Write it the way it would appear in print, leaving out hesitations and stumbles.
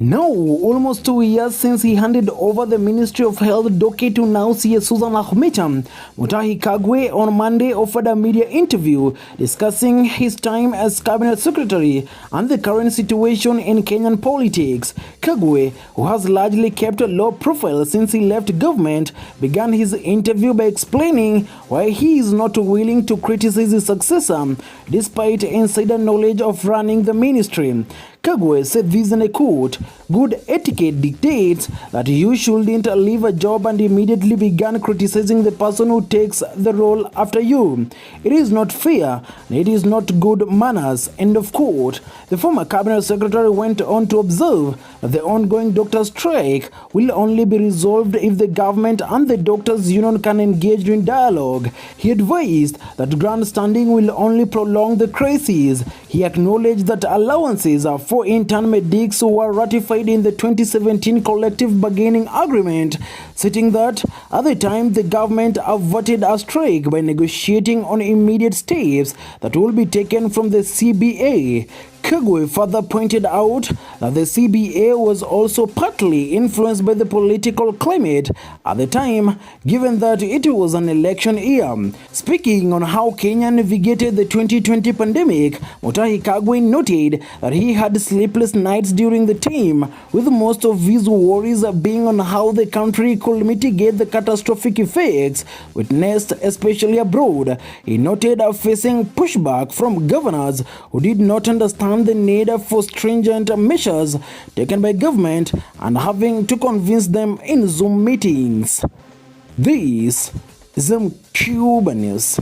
Now, almost 2 years since he handed over the Ministry of Health docket to now CS Susan Nakhumicha, Mutahi Kagwe on Monday offered a media interview discussing his time as Cabinet Secretary and the current situation in Kenyan politics. Kagwe, who has largely kept a low profile since he left government, began his interview by explaining why he is not willing to criticize his successor, despite insider knowledge of running the ministry. Kagwe said this in a quote, "Good etiquette dictates that you shouldn't leave a job and immediately begin criticizing the person who takes the role after you. It is not fair and it is not good manners." End of quote. The former cabinet secretary went on to observe that the ongoing doctor strike will only be resolved if the government and the doctors union can engage in dialogue. He advised that grandstanding will only prolong the crisis. He acknowledged that allowances for intern medics were ratified in the 2017 collective bargaining agreement, stating that at the time the government averted a strike by negotiating on immediate steps that will be taken from the CBA. Kagwe further pointed out that the CBA was also partly influenced by the political climate at the time, given that it was an election year. Speaking on how Kenya navigated the 2020 pandemic, Mutahi Kagwe noted that he had sleepless nights during the time, with most of his worries being on how the country could mitigate the catastrophic effects witnessed, especially abroad. He noted facing pushback from governors who did not understand the need for stringent measures taken by government and having to convince them in Zoom meetings. This is Cuba News.